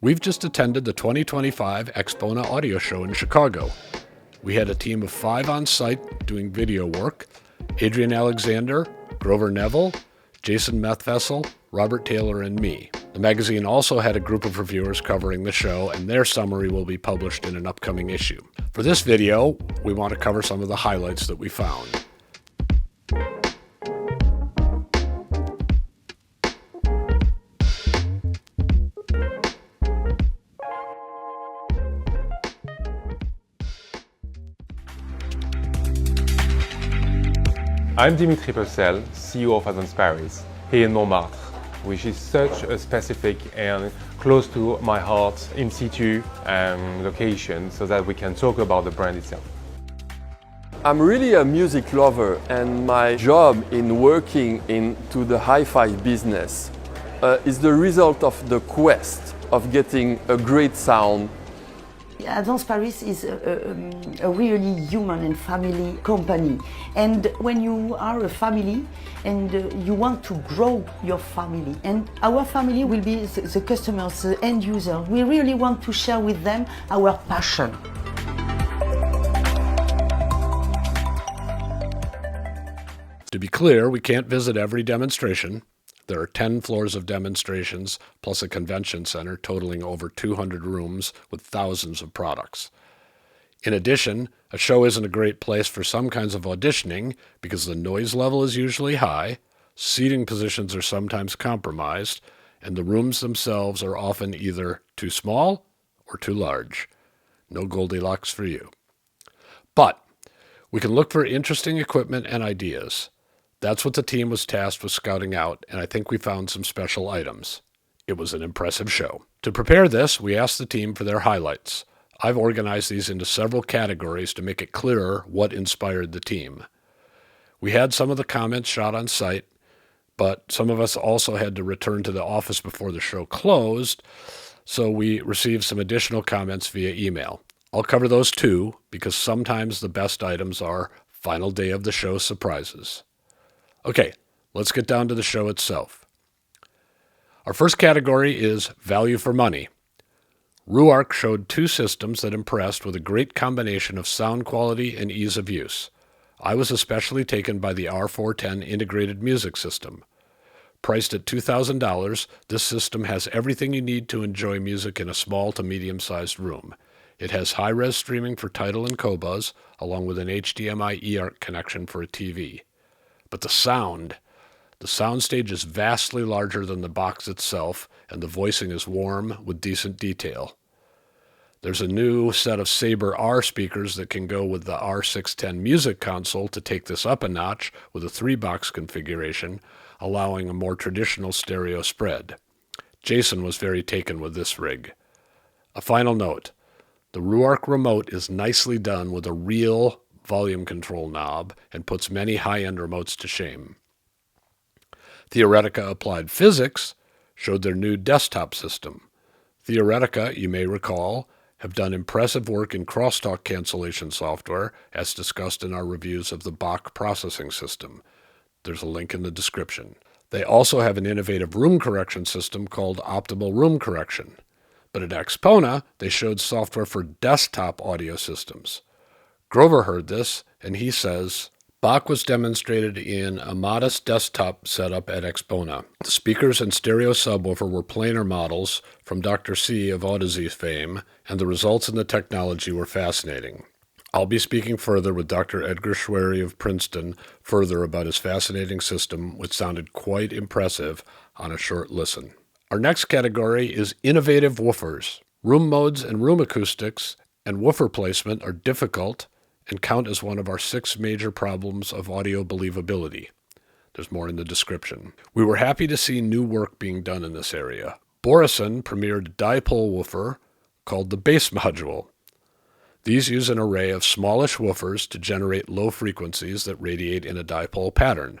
We've just attended the 2025 AXPONA audio show in Chicago. We had a team of 5 on site doing video work: Adrian Alexander, Grover Neville, Jason Methfessel, Robert Taylor, and me. The magazine also had a group of reviewers covering the show, and their summary will be published in an upcoming issue. For this video, we want to cover some of the highlights that we found. I'm Dimitri Purcell, CEO of Advanced Paris, here in Montmartre, which is such a specific and close to my heart in situ location so that we can talk about the brand itself. I'm really a music lover, and my job in working into the hi-fi business is the result of the quest of getting a great sound. Advanced Paris is a really human and family company, and when you are a family and you want to grow your family, and our family will be the customers, the end user, we really want to share with them our passion. To be clear, we can't visit every demonstration. There are 10 floors of demonstrations, plus a convention center totaling over 200 rooms with thousands of products. In addition, a show isn't a great place for some kinds of auditioning because the noise level is usually high, seating positions are sometimes compromised, and the rooms themselves are often either too small or too large. No Goldilocks for you. But we can look for interesting equipment and ideas. That's what the team was tasked with scouting out, and I think we found some special items. It was an impressive show. To prepare this, we asked the team for their highlights. I've organized these into several categories to make it clearer what inspired the team. We had some of the comments shot on site, but some of us also had to return to the office before the show closed, so we received some additional comments via email. I'll cover those too, because sometimes the best items are final day of the show surprises. Okay, let's get down to the show itself. Our first category is value for money. RUARC showed 2 systems that impressed with a great combination of sound quality and ease of use. I was especially taken by the R410 integrated music system. Priced at $2,000, this system has everything you need to enjoy music in a small to medium-sized room. It has high-res streaming for Tidal and Qobuz, along with an HDMI eARC connection for a TV. But the soundstage is vastly larger than the box itself, and the voicing is warm with decent detail. There's a new set of Sabre R speakers that can go with the R610 music console to take this up a notch with a 3-box configuration, allowing a more traditional stereo spread. Jason was very taken with this rig. A final note, the RUARC remote is nicely done with a real volume control knob and puts many high-end remotes to shame. Theoretica Applied Physics showed their new desktop system. Theoretica, you may recall, have done impressive work in crosstalk cancellation software, as discussed in our reviews of the Bach processing system. There's a link in the description. They also have an innovative room correction system called Optimal Room Correction. But at AXPONA, they showed software for desktop audio systems. Grover heard this, and he says, Bach was demonstrated in a modest desktop setup at AXPONA. The speakers and stereo subwoofer were planar models from Dr. C of Audiophile fame, and the results in the technology were fascinating. I'll be speaking further with Dr. Edgar Schwery of Princeton further about his fascinating system, which sounded quite impressive on a short listen. Our next category is innovative woofers. Room modes and room acoustics and woofer placement are difficult and count as one of our 6 major problems of audio believability. There's more in the description. We were happy to see new work being done in this area. Borison premiered a dipole woofer called the bass module. These use an array of smallish woofers to generate low frequencies that radiate in a dipole pattern.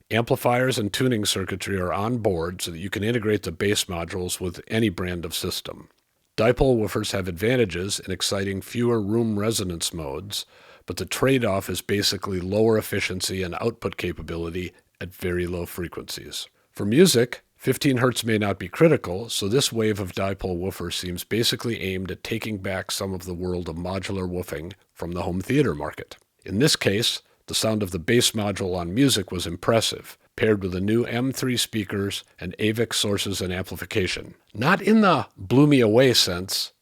Amplifiers and tuning circuitry are on board so that you can integrate the bass modules with any brand of system. Dipole woofers have advantages in exciting fewer room resonance modes, but the trade-off is basically lower efficiency and output capability at very low frequencies. For music, 15 Hz may not be critical, so this wave of dipole woofer seems basically aimed at taking back some of the world of modular woofing from the home theater market. In this case, the sound of the bass module on music was impressive, paired with the new M3 speakers and AVIC sources and amplification. Not in the blew me away sense,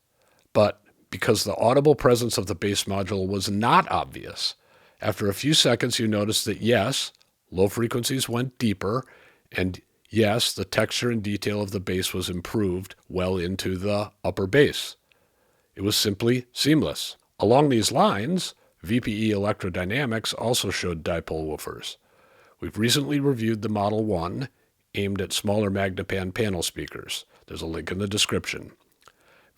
but because the audible presence of the bass module was not obvious. After a few seconds, you noticed that yes, low frequencies went deeper, and yes, the texture and detail of the bass was improved well into the upper bass. It was simply seamless. Along these lines, VPE Electrodynamics also showed dipole woofers. We've recently reviewed the Model 1, aimed at smaller Magnepan panel speakers. There's a link in the description.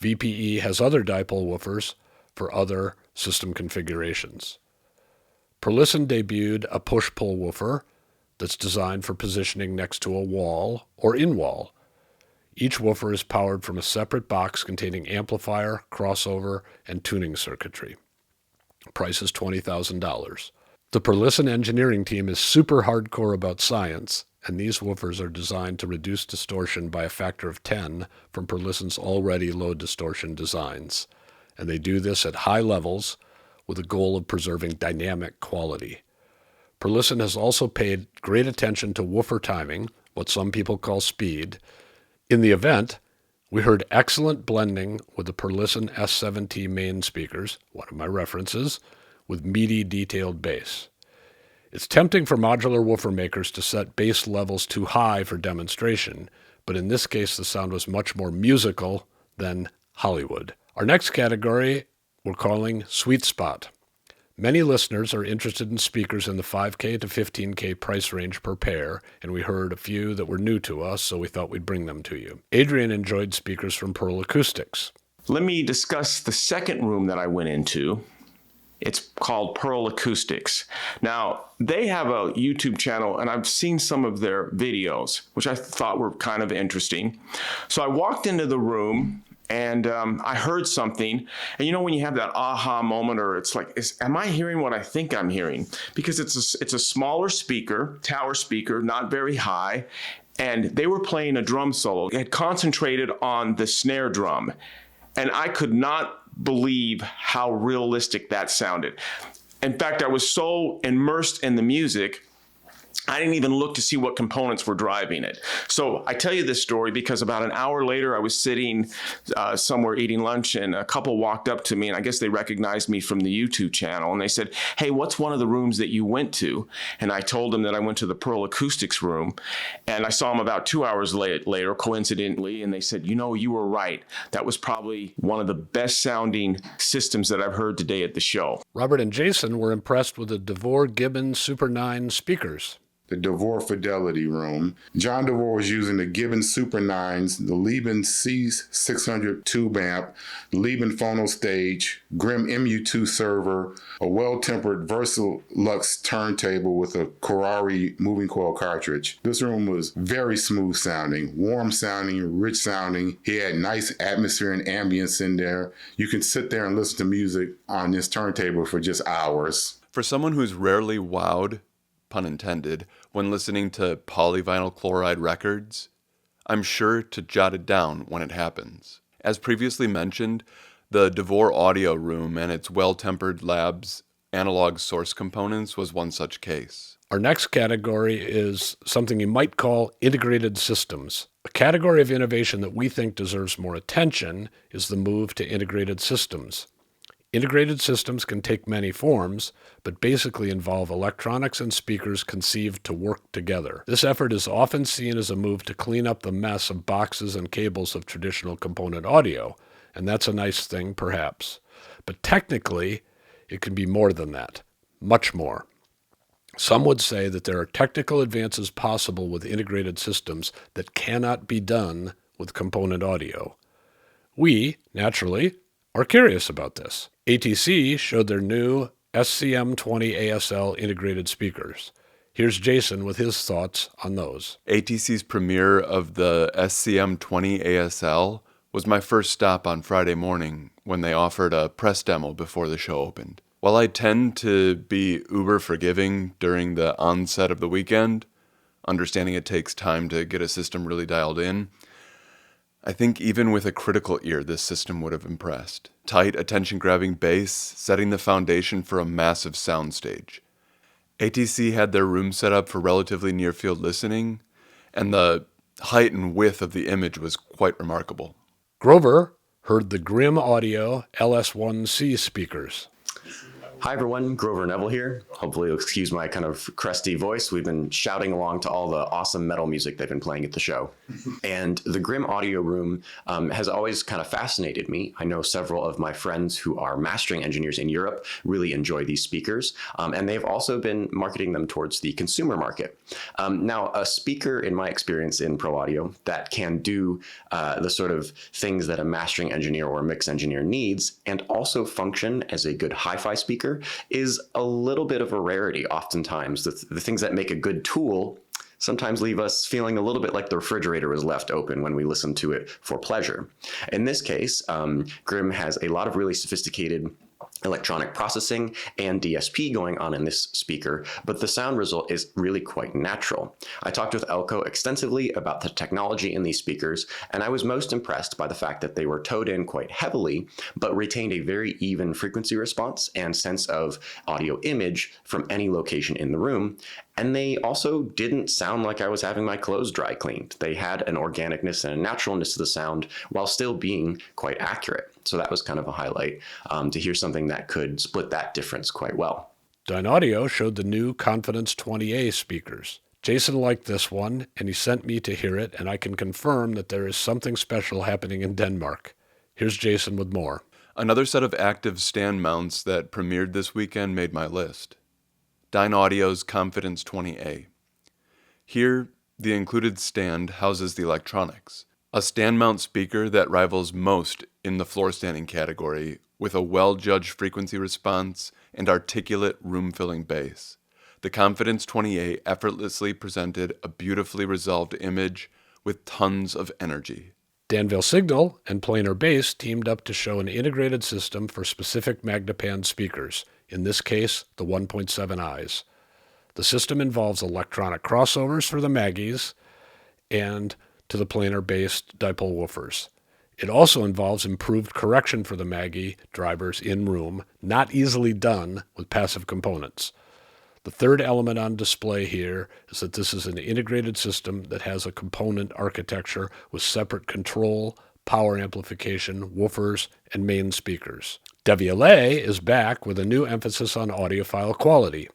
VPE has other dipole woofers for other system configurations. Perlisten debuted a push-pull woofer that's designed for positioning next to a wall or in-wall. Each woofer is powered from a separate box containing amplifier, crossover, and tuning circuitry. Price is $20,000. The Perlisten engineering team is super hardcore about science, and these woofers are designed to reduce distortion by a factor of 10 from Perlisten's already low distortion designs. And they do this at high levels with a goal of preserving dynamic quality. Perlisten has also paid great attention to woofer timing, what some people call speed. In the event, we heard excellent blending with the Perlisten S7T main speakers, one of my references, with meaty, detailed bass. It's tempting for modular woofer makers to set bass levels too high for demonstration, but in this case the sound was much more musical than Hollywood. Our next category we're calling Sweetspot. Many listeners are interested in speakers in the 5K to 15K price range per pair, and we heard a few that were new to us, so we thought we'd bring them to you. Adrian enjoyed speakers from Pearl Acoustics. Let me discuss the second room that I went into. It's called Pearl Acoustics. Now, they have a YouTube channel, and I've seen some of their videos, which I thought were kind of interesting. So I walked into the room, and I heard something. And you know when you have that aha moment, or it's like, am I hearing what I think I'm hearing? Because it's a smaller speaker, tower speaker, not very high, and they were playing a drum solo. It had concentrated on the snare drum, and I could not believe how realistic that sounded. In fact, I was so immersed in the music, I didn't even look to see what components were driving it. So I tell you this story because about an hour later, I was sitting somewhere eating lunch, and a couple walked up to me, and I guess they recognized me from the YouTube channel, and they said, "Hey, what's one of the rooms that you went to?" And I told them that I went to the Pearl Acoustics room, and I saw them about 2 hours later, coincidentally, and they said, "You know, you were right. That was probably one of the best sounding systems that I've heard today at the show." Robert and Jason were impressed with the DeVore Gibbon Super 9 speakers. The DeVore Fidelity room. John DeVore was using the Gibbon Super 9s, the Lieben C600 tube amp, the Lieben Phono Stage, Grimm MU2 server, a well-tempered Versalux turntable with a Corari moving coil cartridge. This room was very smooth sounding, warm sounding, rich sounding. He had nice atmosphere and ambience in there. You can sit there and listen to music on this turntable for just hours. For someone who's rarely wowed, pun intended, when listening to polyvinyl chloride records, I'm sure to jot it down when it happens. As previously mentioned, the DeVore audio room and its well-tempered labs analog source components was one such case. Our next category is something you might call integrated systems. A category of innovation that we think deserves more attention is the move to integrated systems. Integrated systems can take many forms, but basically involve electronics and speakers conceived to work together. This effort is often seen as a move to clean up the mess of boxes and cables of traditional component audio, and that's a nice thing, perhaps. But technically, it can be more than that, much more. Some would say that there are technical advances possible with integrated systems that cannot be done with component audio. We, naturally, are curious about this. ATC showed their new SCM20 ASL integrated speakers. Here's Jason with his thoughts on those. ATC's premiere of the SCM20 ASL was my first stop on Friday morning when they offered a press demo before the show opened. While I tend to be uber forgiving during the onset of the weekend, understanding it takes time to get a system really dialed in, I think even with a critical ear, this system would have impressed. Tight, attention-grabbing bass, setting the foundation for a massive soundstage. ATC had their room set up for relatively near-field listening, and the height and width of the image was quite remarkable. Grover heard the Grimm Audio LS1C speakers. Hi everyone, Grover Neville here. Hopefully you'll excuse my kind of crusty voice. We've been shouting along to all the awesome metal music they've been playing at the show. And the Grimm Audio Room has always kind of fascinated me. I know several of my friends who are mastering engineers in Europe really enjoy these speakers, and they've also been marketing them towards the consumer market. Now, a speaker, in my experience in pro audio, that can do the sort of things that a mastering engineer or a mix engineer needs and also function as a good hi-fi speaker is a little bit of a rarity oftentimes. The things that make a good tool sometimes leave us feeling a little bit like the refrigerator was left open when we listen to it for pleasure. In this case, Grimm has a lot of really sophisticated electronic processing and DSP going on in this speaker, but the sound result is really quite natural. I talked with Elko extensively about the technology in these speakers, and I was most impressed by the fact that they were towed in quite heavily, but retained a very even frequency response and sense of audio image from any location in the room. And they also didn't sound like I was having my clothes dry cleaned. They had an organicness and a naturalness to the sound while still being quite accurate. So that was kind of a highlight to hear something that could split that difference quite well. Dynaudio showed the new Confidence 20A speakers. Jason liked this one, and he sent me to hear it, and I can confirm that there is something special happening in Denmark. Here's Jason with more. Another set of active stand mounts that premiered this weekend made my list. Dynaudio's Confidence 20A. Here, the included stand houses the electronics. A stand mount speaker that rivals most in the floor standing category with a well-judged frequency response and articulate room-filling bass. The Confidence 20A effortlessly presented a beautifully resolved image with tons of energy. Danville Signal and Planar Bass teamed up to show an integrated system for specific Magnepan speakers, in this case, the 1.7i's. The system involves electronic crossovers for the Maggies and to the planar-based dipole woofers. It also involves improved correction for the Maggie drivers in-room, not easily done with passive components. The third element on display here is that this is an integrated system that has a component architecture with separate control, power amplification, woofers, and main speakers. DeVille is back with a new emphasis on audiophile quality.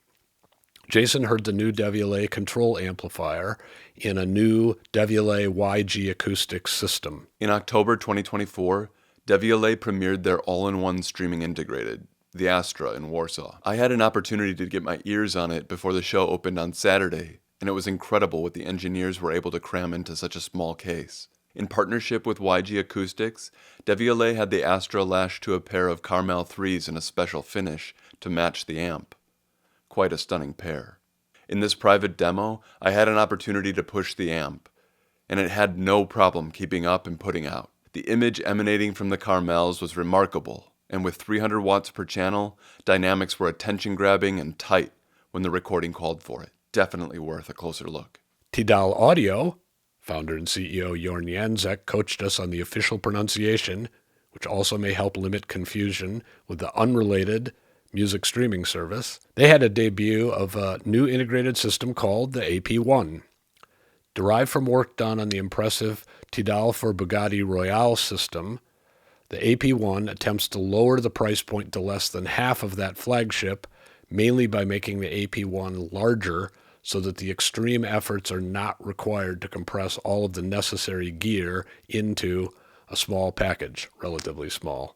Jason heard the new DeVille control amplifier in a new DeVille YG acoustics system. In October 2024, DeVille premiered their all-in-one streaming integrated, the Astra in Warsaw. I had an opportunity to get my ears on it before the show opened on Saturday, and it was incredible what the engineers were able to cram into such a small case. In partnership with YG Acoustics, DeVille had the Astra lashed to a pair of Carmel 3s in a special finish to match the amp. Quite a stunning pair. In this private demo, I had an opportunity to push the amp, and it had no problem keeping up and putting out. The image emanating from the Carmels was remarkable, and with 300 watts per channel, dynamics were attention-grabbing and tight when the recording called for it. Definitely worth a closer look. Tidal Audio, founder and CEO Jorn Janzek coached us on the official pronunciation, which also may help limit confusion with the unrelated music streaming service. They had a debut of a new integrated system called the AP1. Derived from work done on the impressive Tidal for Bugatti Royale system, the AP1 attempts to lower the price point to less than half of that flagship, mainly by making the AP1 larger so that the extreme efforts are not required to compress all of the necessary gear into a small package, relatively small.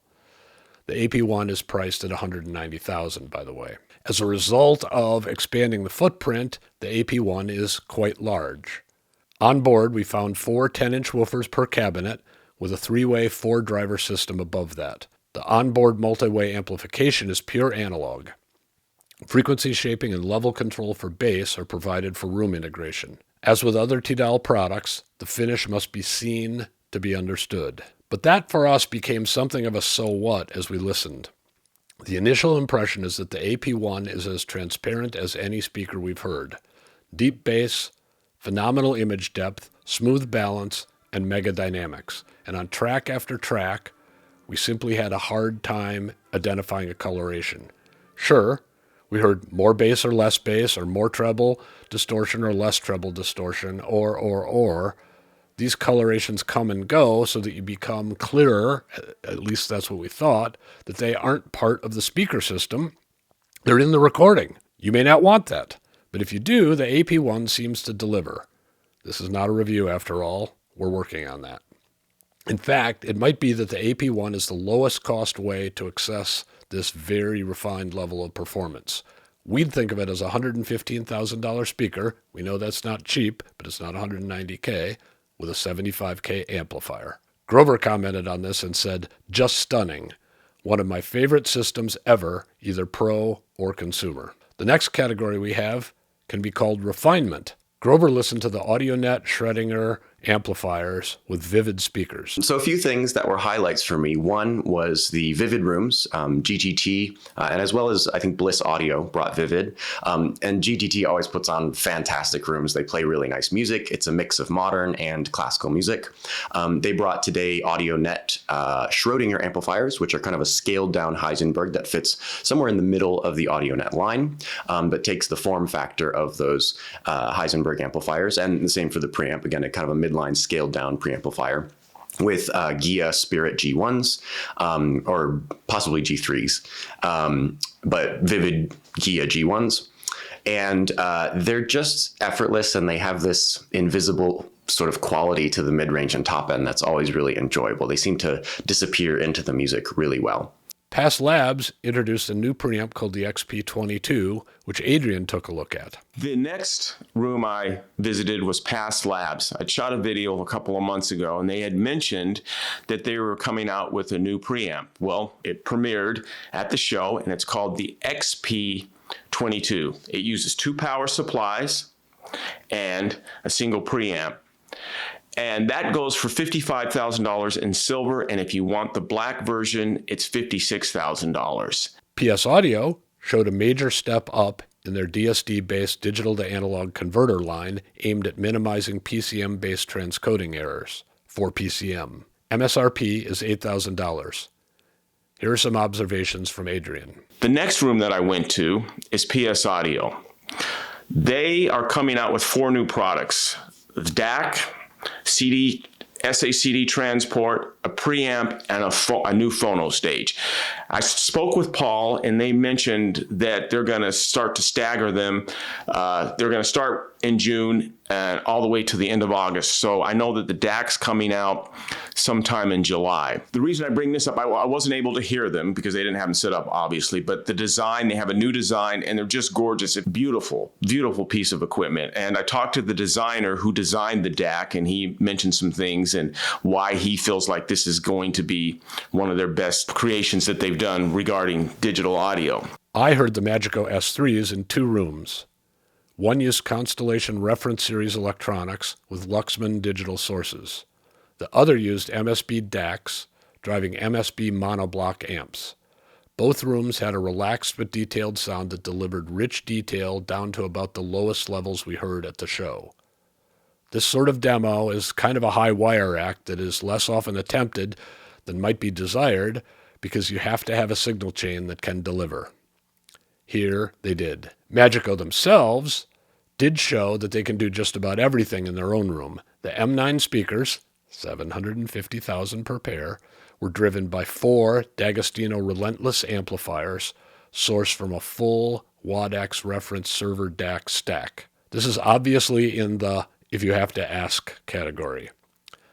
The AP1 is priced at $190,000, by the way. As a result of expanding the footprint, the AP1 is quite large. On board, we found 4 10-inch woofers per cabinet with a 3-way 4-driver system above that. The onboard multi-way amplification is pure analog. Frequency shaping and level control for bass are provided for room integration. As with other Tidal products, the finish must be seen to be understood. But that for us became something of a so what as we listened. The initial impression is that the AP1 is as transparent as any speaker we've heard. Deep bass, phenomenal image depth, smooth balance, and mega dynamics. And on track after track, we simply had a hard time identifying a coloration. Sure, we heard more bass or less bass, or more treble distortion or less treble distortion, or. These colorations come and go so that you become clearer, at least that's what we thought, that they aren't part of the speaker system. They're in the recording. You may not want that, but if you do, the AP1 seems to deliver. This is not a review after all. We're working on that. In fact, it might be that the AP1 is the lowest cost way to access this very refined level of performance. We'd think of it as a $115,000 speaker. We know that's not cheap, but it's not $190K, with a $75K amplifier. Grover commented on this and said, "Just stunning. One of my favorite systems ever, either pro or consumer." The next category we have can be called Refinement. Grover listened to the AudioNet Schrödinger amplifiers with Vivid speakers. So a few things that were highlights for me. One was the Vivid rooms, GGT, and as well as I think Bliss Audio brought Vivid. And GGT always puts on fantastic rooms. They play really nice music. It's a mix of modern and classical music. They brought today AudioNet Schrödinger amplifiers, which are kind of a scaled down Heisenberg that fits somewhere in the middle of the AudioNet line, but takes the form factor of those Heisenberg amplifiers. And the same for the preamp. Again, a kind of a midline scaled down preamplifier with Gia Spirit G1s, or possibly G3s, but Vivid Gia G1s. And they're just effortless, and they have this invisible sort of quality to the mid-range and top end that's always really enjoyable. They seem to disappear into the music really well. Pass Labs introduced a new preamp called the XP22, which Adrian took a look at. The next room I visited was Pass Labs. I shot a video a couple of months ago, and they had mentioned that they were coming out with a new preamp. Well, it premiered at the show, and it's called the XP22. It uses 2 power supplies and a single preamp. And that goes for $55,000 in silver, and if you want the black version, it's $56,000. PS Audio showed a major step up in their DSD-based digital-to-analog converter line aimed at minimizing PCM-based transcoding errors for PCM. MSRP is $8,000. Here are some observations from Adrian. The next room that I went to is PS Audio. They are coming out with 4 new products: the DAC, CD, SACD transport, a preamp, and a new phono stage. I spoke with Paul, and they mentioned that they're going to start to stagger them. They're going to start in June and all the way to the end of August. So I know that the DAC's coming out sometime in July. The reason I bring this up, I wasn't able to hear them because they didn't have them set up, obviously, but the design, they have a new design, and they're just gorgeous. It's beautiful, beautiful piece of equipment. And I talked to the designer who designed the DAC, and he mentioned some things and why he feels like this is going to be one of their best creations that they've done regarding digital audio. I heard the Magico S3s in 2 rooms. One used Constellation Reference Series electronics with Luxman digital sources. The other used MSB DACs, driving MSB monoblock amps. Both rooms had a relaxed but detailed sound that delivered rich detail down to about the lowest levels we heard at the show. This sort of demo is kind of a high wire act that is less often attempted than might be desired because you have to have a signal chain that can deliver. Here they did. Magico themselves did show that they can do just about everything in their own room. The M9 speakers, $750,000 per pair, were driven by 4 D'Agostino Relentless amplifiers sourced from a full WADX reference server DAC stack. This is obviously in the if you have to ask category.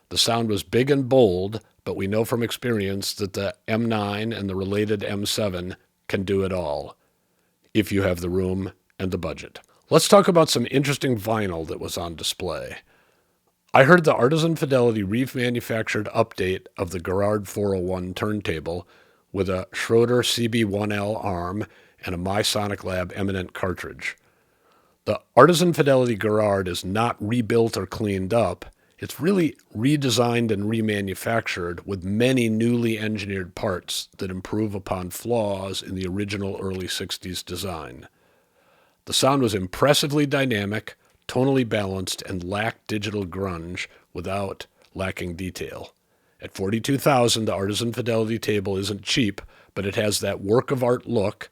The sound was big and bold, but we know from experience that the M9 and the related M7 can do it all, if you have the room and the budget. Let's talk about some interesting vinyl that was on display. I heard the Artisan Fidelity remanufactured update of the Garrard 401 turntable with a Schroeder CB1L arm and a MySonic Lab Eminent cartridge. The Artisan Fidelity Garrard is not rebuilt or cleaned up. It's really redesigned and remanufactured with many newly engineered parts that improve upon flaws in the original early 60s design. The sound was impressively dynamic, tonally balanced, and lack digital grunge without lacking detail. At $42,000, the Artisan Fidelity table isn't cheap, but it has that work of art look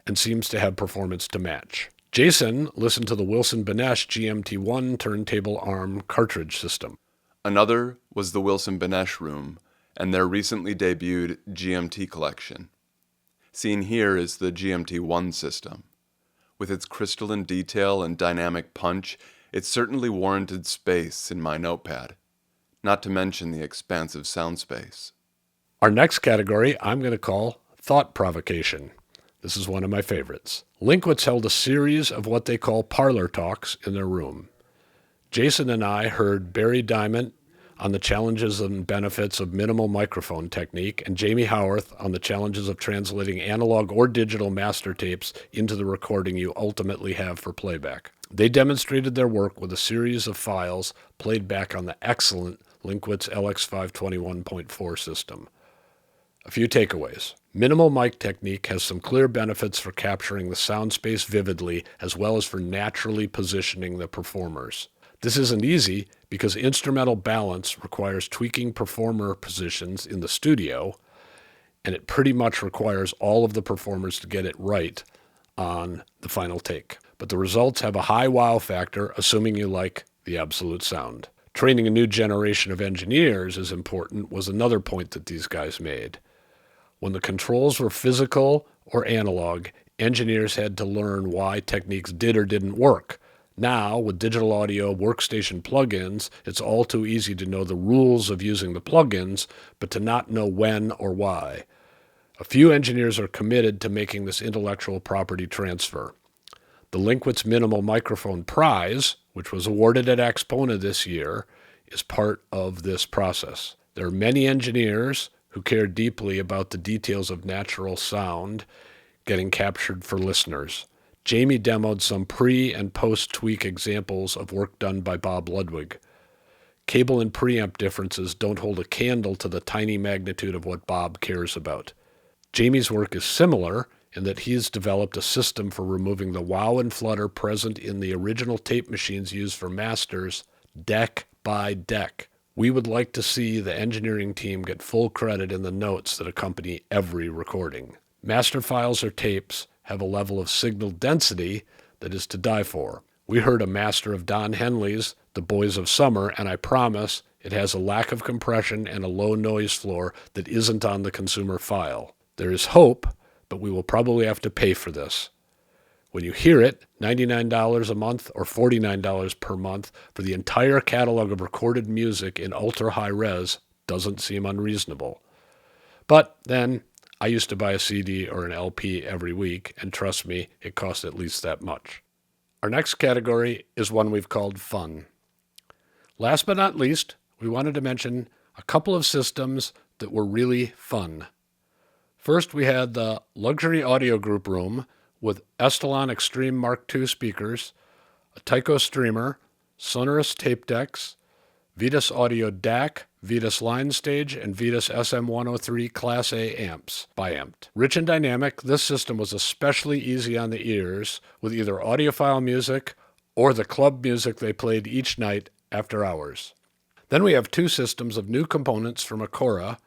and seems to have performance to match. Jason listened to the Wilson Benesch GMT1 turntable arm cartridge system. Another was the Wilson Benesch room and their recently debuted GMT collection. Seen here is the GMT1 system. With its crystalline detail and dynamic punch, it certainly warranted space in my notepad, not to mention the expansive sound space. Our next category I'm going to call Thought Provocation. This is one of my favorites. Linkwitz held a series of what they call parlor talks in their room. Jason and I heard Barry Diamond on the challenges and benefits of minimal microphone technique, and Jamie Howarth on the challenges of translating analog or digital master tapes into the recording you ultimately have for playback. They demonstrated their work with a series of files played back on the excellent Linkwitz LX521.4 system. A few takeaways. Minimal mic technique has some clear benefits for capturing the sound space vividly, as well as for naturally positioning the performers. This isn't easy because instrumental balance requires tweaking performer positions in the studio, and it pretty much requires all of the performers to get it right on the final take. But the results have a high wow factor, assuming you like the absolute sound. Training a new generation of engineers is important was another point that these guys made. When the controls were physical or analog, engineers had to learn why techniques did or didn't work. Now, with digital audio workstation plugins, it's all too easy to know the rules of using the plugins, but to not know when or why. A few engineers are committed to making this intellectual property transfer. The Linkwitz Minimal Microphone Prize, which was awarded at AXPONA this year, is part of this process. There are many engineers who care deeply about the details of natural sound getting captured for listeners. Jamie demoed some pre- and post-tweak examples of work done by Bob Ludwig. Cable and preamp differences don't hold a candle to the tiny magnitude of what Bob cares about. Jamie's work is similar in that he's developed a system for removing the wow and flutter present in the original tape machines used for masters, deck by deck. We would like to see the engineering team get full credit in the notes that accompany every recording. Master files or tapes have a level of signal density that is to die for. We heard a master of Don Henley's The Boys of Summer, and I promise it has a lack of compression and a low noise floor that isn't on the consumer file. There is hope, but we will probably have to pay for this. When you hear it, $99 a month or $49 per month for the entire catalog of recorded music in ultra-high res doesn't seem unreasonable. But then, I used to buy a CD or an LP every week, and trust me, it costs at least that much. Our next category is one we've called fun. Last but not least, we wanted to mention a couple of systems that were really fun. First, we had the Luxury Audio Group room with Estelon Extreme Mark II speakers, a Tyco streamer, Sonorous tape decks, Vetus Audio DAC, Vetus Line Stage, and Vetus SM103 Class A amps, bi-amped. Rich and dynamic, this system was especially easy on the ears with either audiophile music or the club music they played each night after hours. Then we have two systems of new components from Errata,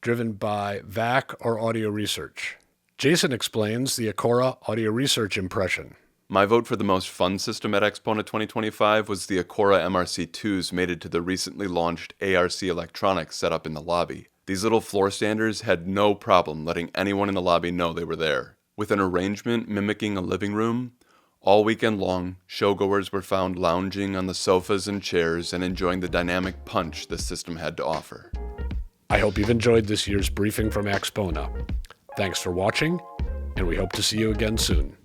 driven by VAC or Audio Research. Jason explains the Errata Audio Research impression. My vote for the most fun system at AXPONA 2025 was the Errata MRC2s mated to the recently launched ARC electronics set up in the lobby. These little floor standers had no problem letting anyone in the lobby know they were there. With an arrangement mimicking a living room, all weekend long, showgoers were found lounging on the sofas and chairs and enjoying the dynamic punch the system had to offer. I hope you've enjoyed this year's briefing from AXPONA. Thanks for watching, and we hope to see you again soon.